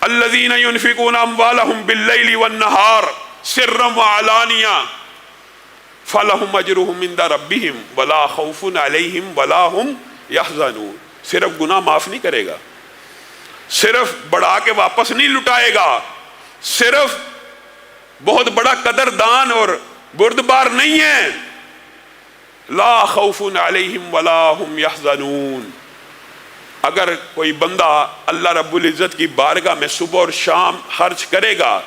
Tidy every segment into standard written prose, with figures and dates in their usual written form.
الذین ينفقون اموالهم باللیل والنہار سرا وعلانیہ فلہم اجرہم عند ربہم ولا خوف علیہم ولا ہم یحزنون. صرف گناہ معاف نہیں کرے گا، صرف بڑھا کے واپس نہیں لٹائے گا، صرف بہت بڑا قدردان اور بردبار نہیں ہے. لا خوف علیہم ولا ہم یحزنون. اگر کوئی بندہ اللہ رب العزت کی بارگاہ میں صبح اور شام خرچ کرے گا،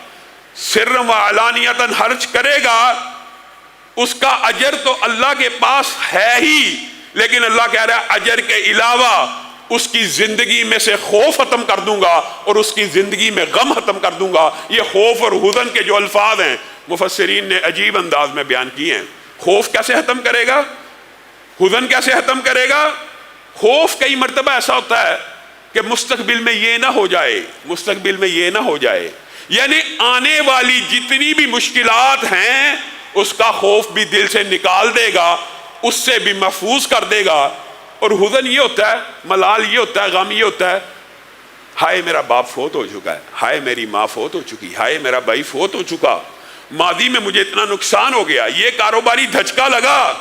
سرا و علانیتاً خرچ کرے گا، اس کا اجر تو اللہ کے پاس ہے ہی، لیکن اللہ کہہ رہا ہے اجر کے علاوہ اس کی زندگی میں سے خوف ختم کر دوں گا اور اس کی زندگی میں غم ختم کر دوں گا. یہ خوف اور حزن کے جو الفاظ ہیں مفسرین نے عجیب انداز میں بیان کیے ہیں. خوف کیسے ختم کرے گا؟ حزن کیسے ختم کرے گا؟ خوف کئی مرتبہ ایسا ہوتا ہے کہ مستقبل میں یہ نہ ہو جائے، مستقبل میں یہ نہ ہو جائے، یعنی آنے والی جتنی بھی مشکلات ہیں اس کا خوف بھی دل سے نکال دے گا، اس سے بھی محفوظ کر دے گا. اور حزن یہ ہوتا ہے، ملال یہ ہوتا ہے، غم یہ ہوتا ہے، ہائے میرا باپ فوت ہو چکا ہے، ہائے میری ماں فوت ہو چکی، ہائے میرا بھائی فوت ہو چکا، ماضی میں مجھے اتنا نقصان ہو گیا، یہ کاروباری دھچکا لگا.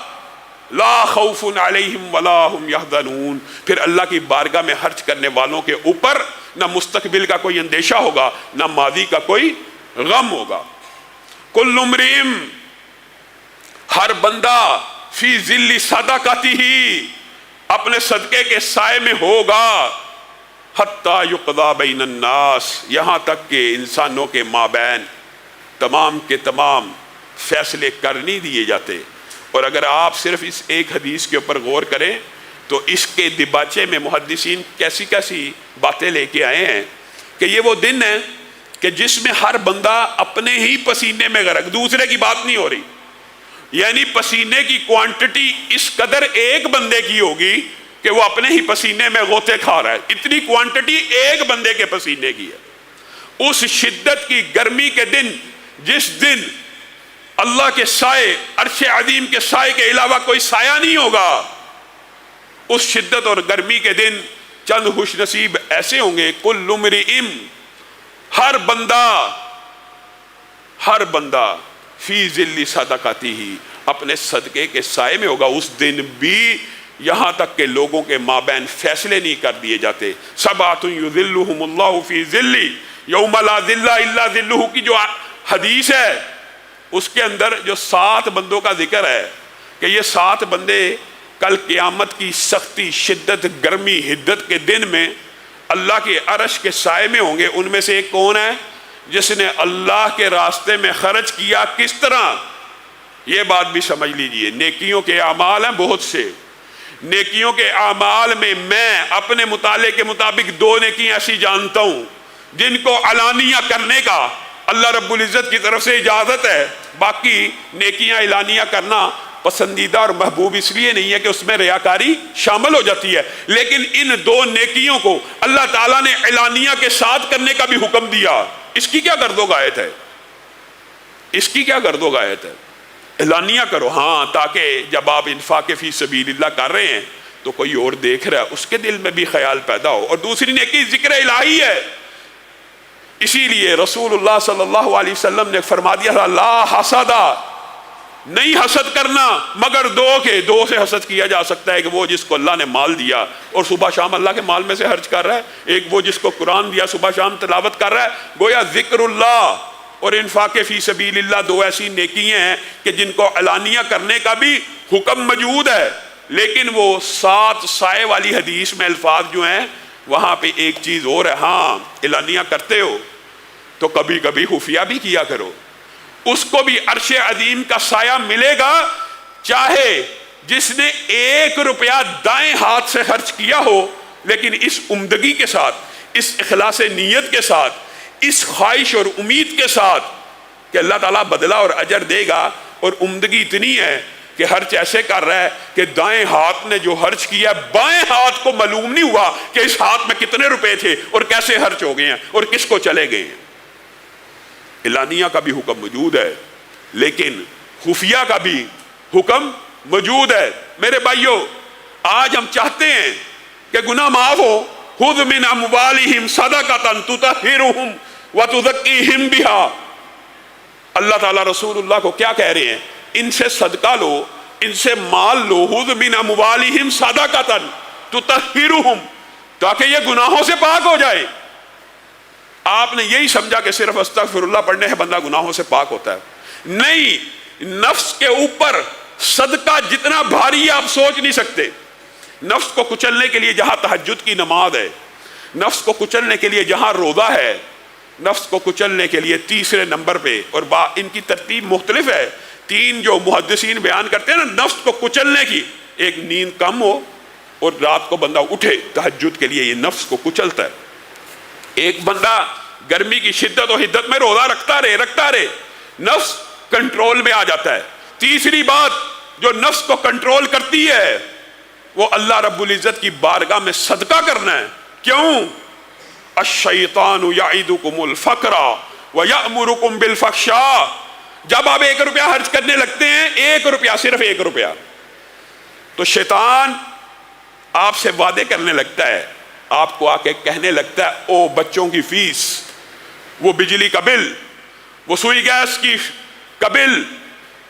لا خوف علیہم ولا ہم یحزنون. پھر اللہ کی بارگاہ میں خرچ کرنے والوں کے اوپر نہ مستقبل کا کوئی اندیشہ ہوگا، نہ ماضی کا کوئی غم ہوگا. کل امرئ، ہر بندہ، فی ظل صدقتہ، اپنے صدقے کے سائے میں ہوگا، حتی یقضی بین الناس، یہاں تک کہ انسانوں کے مابین تمام کے تمام فیصلے کر نہیں دیے جاتے. اور اگر آپ صرف اس ایک حدیث کے اوپر غور کریں تو اس کے دباچے میں محدثین کیسی کیسی باتیں لے کے آئے ہیں کہ یہ وہ دن ہے کہ جس میں ہر بندہ اپنے ہی پسینے میں غرق، دوسرے کی بات نہیں ہو رہی، یعنی پسینے کی کوانٹٹی اس قدر ایک بندے کی ہوگی کہ وہ اپنے ہی پسینے میں غوطے کھا رہا ہے، اتنی کوانٹٹی ایک بندے کے پسینے کی ہے. اس شدت کی گرمی کے دن، جس دن اللہ کے سائے، عرش عظیم کے سائے کے علاوہ کوئی سایہ نہیں ہوگا، اس شدت اور گرمی کے دن چند خوش نصیب ایسے ہوں گے. کل امرئ، ہر بندہ فی ظل صدقتہ، اپنے صدقے کے سائے میں ہوگا. اس دن بھی یہاں تک کہ لوگوں کے مابین فیصلے نہیں کر دیے جاتے. سبعۃ یظلھم اللہ فی ظلہ یوم لا ظل الا ظلہ کی جو حدیث ہے اس کے اندر جو 7 بندوں کا ذکر ہے کہ یہ 7 بندے کل قیامت کی سختی، شدت، گرمی، حدت کے دن میں اللہ کے عرش کے سائے میں ہوں گے. ان میں سے ایک کون ہے؟ جس نے اللہ کے راستے میں خرچ کیا. کس طرح؟ یہ بات بھی سمجھ لیجئے، نیکیوں کے اعمال ہیں بہت سے، نیکیوں کے اعمال میں اپنے مطالعے کے مطابق 2 نیکیاں ایسی جانتا ہوں جن کو علانیہ کرنے کا اللہ رب العزت کی طرف سے اجازت ہے. باقی نیکیاں اعلانیہ کرنا پسندیدہ اور محبوب اس لیے نہیں ہے کہ اس میں ریاکاری شامل ہو جاتی ہے، لیکن ان 2 نیکیوں کو اللہ تعالیٰ نے اعلانیہ کے ساتھ کرنے کا بھی حکم دیا. اس کی کیا گرد و غایت ہے؟ اس کی کیا گرد و غایت ہے؟ اعلانیہ کرو، ہاں، تاکہ جب آپ انفاق فی سبیل اللہ کر رہے ہیں تو کوئی اور دیکھ رہا ہے، اس کے دل میں بھی خیال پیدا ہو. اور دوسری نیکی ذکر الہی ہے. اسی لیے رسول اللہ صلی اللہ علیہ وسلم نے فرما دیا لا حسد، نہیں حسد کرنا مگر 2 کے. 2 سے حسد کیا جا سکتا ہے کہ وہ جس کو اللہ نے مال دیا اور صبح شام اللہ کے مال میں سے خرچ کر رہا ہے، ایک وہ جس کو قرآن دیا صبح شام تلاوت کر رہا ہے. گویا ذکر اللہ اور انفاق فی سبیل اللہ 2 ایسی نیکیاں ہیں کہ جن کو علانیہ کرنے کا بھی حکم موجود ہے. لیکن وہ 7 سائے والی حدیث میں الفاظ جو ہیں وہاں پہ ایک چیز اور ہے، ہاں اعلانیہ کرتے ہو تو کبھی کبھی خفیہ بھی کیا کرو. اس کو بھی عرش عظیم کا سایہ ملے گا، چاہے جس نے 1 روپیہ دائیں ہاتھ سے خرچ کیا ہو، لیکن اس عمدگی کے ساتھ، اس اخلاص نیت کے ساتھ، اس خواہش اور امید کے ساتھ کہ اللہ تعالیٰ بدلہ اور اجر دے گا. اور عمدگی اتنی ہے کہ خرچ ایسے کر رہا ہے کہ دائیں ہاتھ نے جو خرچ کیا بائیں ہاتھ کو معلوم نہیں ہوا کہ اس ہاتھ میں کتنے روپے تھے اور کیسے خرچ ہو گئے ہیں اور کس کو چلے گئے ہیں. اعلانیہ کا بھی حکم موجود ہے لیکن خفیہ کا بھی حکم موجود ہے. میرے بھائیو، آج ہم چاہتے ہیں کہ گناہ معاف ہو، خذ من اموالہم صدقۃ تطہرہم وتزکیہم بہا. اللہ تعالیٰ رسول اللہ کو کیا کہہ رہے ہیں؟ ان سے صدقہ لو، ان سے مال لو. خذ من اموالہم صدقۃ تطہرہم، تاکہ یہ گناہوں سے پاک ہو جائے. آپ نے یہی سمجھا کہ صرف استغفر اللہ پڑھنے سے بندہ گناہوں سے پاک ہوتا ہے. نہیں، نفس کے اوپر صدقہ جتنا بھاری ہے آپ سوچ نہیں سکتے. نفس کو کچلنے کے لیے جہاں تہجد کی نماز ہے، نفس کو کچلنے کے لیے جہاں روزہ ہے، نفس کو کچلنے کے لیے تیسرے نمبر پہ، اور ان کی ترتیب مختلف ہے. تین جو محدثین بیان کرتے ہیں نا نفس کو کچلنے کی، ایک نیند کم ہو اور رات کو بندہ اٹھے تہجد کے لیے، یہ نفس کو کچلتا ہے. ایک بندہ گرمی کی شدت و حدت میں روزہ رکھتا رہے نفس کنٹرول میں آ جاتا ہے. تیسری بات جو نفس کو کنٹرول کرتی ہے وہ اللہ رب العزت کی بارگاہ میں صدقہ کرنا ہے. کیوں؟ الشیطان یعدکم الفقر ویأمرکم بالفحشاء. جب آپ 1 روپیہ خرچ کرنے لگتے ہیں، 1 روپیہ، صرف 1 روپیہ، تو شیطان آپ سے وعدے کرنے لگتا ہے، آپ کو آ کے کہنے لگتا ہے او بچوں کی فیس، وہ بجلی کا بل، وہ سوئی گیس کی کا بل،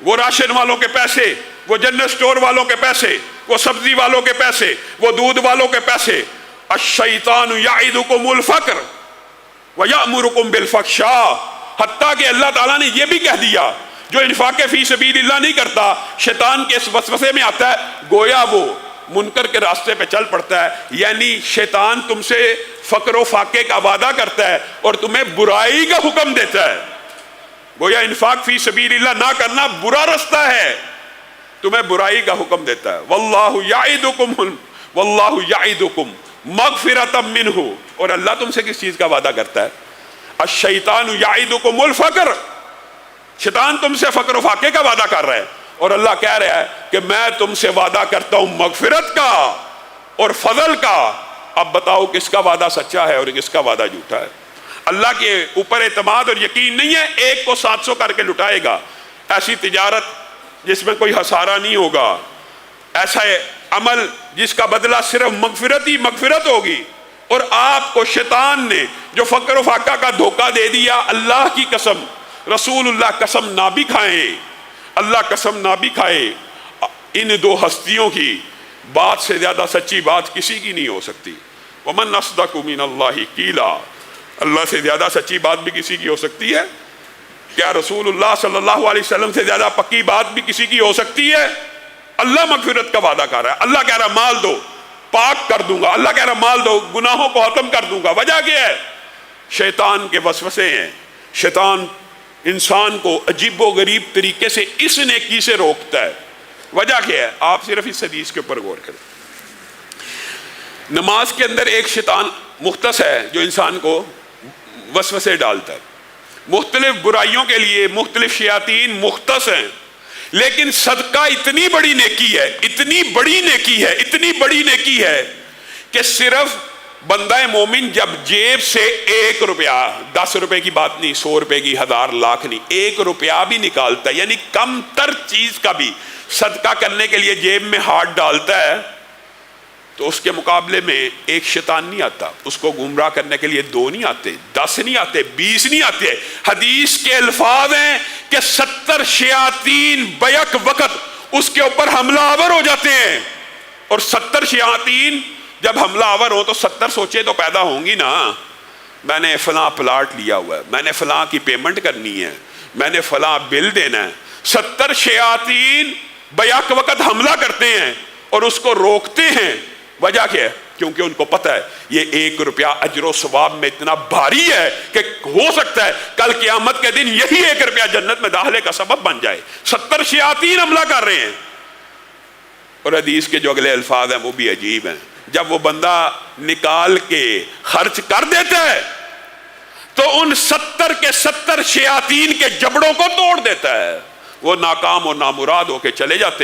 وہ راشن والوں کے پیسے، وہ جنرل سٹور والوں کے پیسے، وہ سبزی والوں کے پیسے، وہ دودھ والوں کے پیسے. الشیطان یعدکم الفقر ویأمرکم بالفحشاء. حتیٰ کہ اللہ تعالیٰ نے یہ بھی کہہ دیا جو انفاق فی سبیل اللہ نہیں کرتا، شیطان کے اس وسوسے میں آتا ہے، گویا وہ منکر کے راستے پہ چل پڑتا ہے. یعنی شیطان تم سے فقر و فاقے کا وعدہ کرتا ہے اور تمہیں برائی کا حکم دیتا ہے. گویا انفاق فی سبیل اللہ نہ کرنا برا رستہ ہے، تمہیں برائی کا حکم دیتا ہے. واللہ یعدکم مغفرۃ منہ. اور اللہ تم سے کس چیز کا وعدہ کرتا ہے؟ الشیطان یعدکم الفقر. شیطان تم سے فقر و فاقے کا وعدہ کر رہا ہے، اور اللہ کہہ رہا ہے کہ میں تم سے وعدہ کرتا ہوں مغفرت کا اور فضل کا. اب بتاؤ کس کا وعدہ سچا ہے اور کس کا وعدہ جھوٹا ہے؟ اللہ کے اوپر اعتماد اور یقین نہیں ہے، ایک کو 700 کر کے لٹائے گا. ایسی تجارت جس میں کوئی خسارہ نہیں ہوگا، ایسا عمل جس کا بدلہ صرف مغفرت ہی مغفرت ہوگی. اور آپ کو شیطان نے جو فقر و فاقہ کا دھوکہ دے دیا، اللہ کی قسم، رسول اللہ قسم نہ بھی کھائیں، اللہ قسم نہ بھی کھائے، ان دو ہستیوں کی بات سے زیادہ سچی بات کسی کی نہیں ہو سکتی. ومن اصدق من اللہ قیلا. اللہ سے زیادہ سچی بات بھی کسی کی ہو سکتی ہے؟ کیا رسول اللہ صلی اللہ علیہ وسلم سے زیادہ پکی بات بھی کسی کی ہو سکتی ہے؟ اللہ مغفرت کا وعدہ کر رہا ہے. اللہ کہہ رہا ہے مال دو، پاک کر دوں گا. اللہ کہہ رہا ہے مال دو، گناہوں کو ختم کر دوں گا. وجہ کیا ہے؟ شیطان کے وسوسے ہیں. شیطان انسان کو عجیب و غریب طریقے سے اس نیکی سے روکتا ہے. وجہ کیا ہے؟ آپ صرف اس حدیث کے اوپر غور کریں. نماز کے اندر ایک شیطان مختص ہے جو انسان کو وسوسے ڈالتا ہے. مختلف برائیوں کے لیے مختلف شیاطین مختص ہیں. لیکن صدقہ اتنی بڑی نیکی ہے، اتنی بڑی نیکی ہے، اتنی بڑی نیکی ہے کہ صرف بندہ مومن جب جیب سے 1 روپیہ، 10 روپے کی بات نہیں، 100 روپے کی، 1000 لاکھ نہیں، 1 روپیہ بھی نکالتا ہے، یعنی کم تر چیز کا بھی صدقہ کرنے کے لیے جیب میں ہاتھ ڈالتا ہے، تو اس کے مقابلے میں ایک شیطان نہیں آتا. اس کو گمراہ کرنے کے لیے 2 نہیں آتے، 10 نہیں آتے، 20 نہیں آتے. حدیث کے الفاظ ہیں کہ 70 شیاطین بیک وقت اس کے اوپر حملہ آور ہو جاتے ہیں. اور 70 شیاطین جب حملہ آور ہو تو 70 سوچے تو پیدا ہوں گی نا. میں نے فلاں پلاٹ لیا ہوا ہے، میں نے فلاں کی پیمنٹ کرنی ہے، میں نے فلاں بل دینا ہے. 70 شیاطین بیک وقت حملہ کرتے ہیں اور اس کو روکتے ہیں. وجہ کیا ہے؟ کیونکہ ان کو پتہ ہے یہ 1 روپیہ اجر و ثواب میں اتنا بھاری ہے کہ ہو سکتا ہے کل قیامت کے دن یہی 1 روپیہ جنت میں داخلے کا سبب بن جائے. 70 شیاطین حملہ کر رہے ہیں. اور حدیث کے جو اگلے الفاظ ہیں وہ بھی عجیب ہیں. جب وہ بندہ نکال کے خرچ کر دیتا ہے تو ان 70 کے 70 شیاطین کے جبڑوں کو توڑ دیتا ہے. وہ ناکام اور نامراد ہو کے چلے جاتے ہیں.